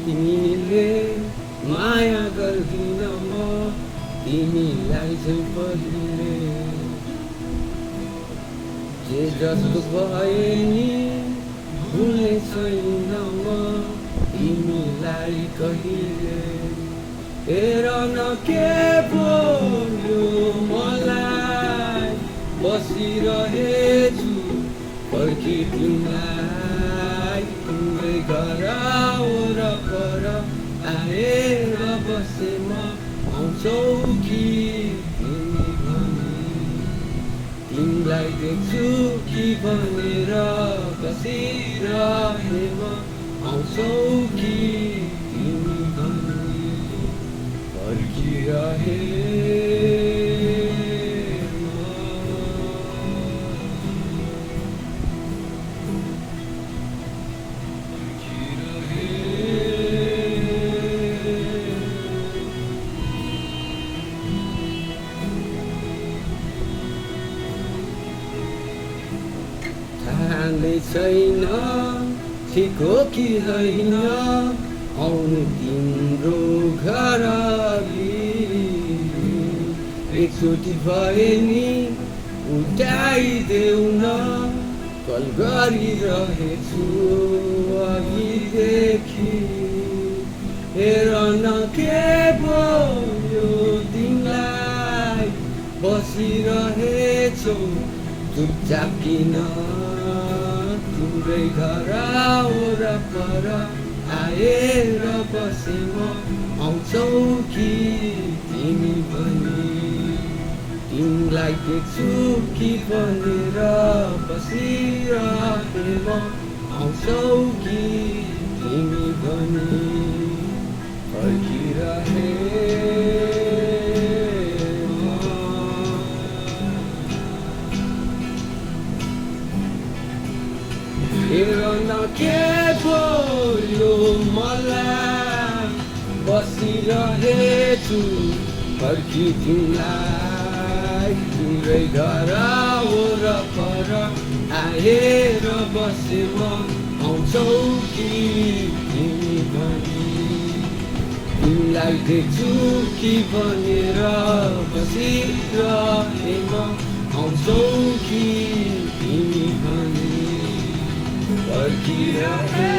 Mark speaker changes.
Speaker 1: तिमीले माया गर्दिन म तिमीलाई चाहिँ पहिले जे जस्तो भए नि भुल्ने छैन म तिमीलाई कहिले हेर न के भयो मलाई बसिरहेछु पर्खी तिमीलाई तिम्रै घर वरपर आएर बसे म आउँछौ कि तिमी भने तिमीलाई देख्छु कि भनेर बसिरहे म आउँछौ कि तिमी भने पर्खिरहे थाहै छैन ठिक हो कि होइन आउनु तिम्रो घर एकचोटि भए नि उठाइदेऊ न कल गरिरहेछु अघिदेखि हेर न के भयो तिमीलाई बसिरहेछौ चुपचाप किन तिम्रै घर वरपर आएर बसे म आउँछौ कि तिमी भने तिमीलाई देख्छु कि भनेर बसिरहे म आउँछौ कि तिमी भने फर्किरहे हेर न के भयो मलाई बसिरहेछु पर्खी तिमीलाई तिम्रै घर वरपर आएर बसे म आउँछौ कि तिमी भने तिमीलाई देख्छु कि भनेर बसिरहे म आउँछौ कि तिमी भने पर्खिरहे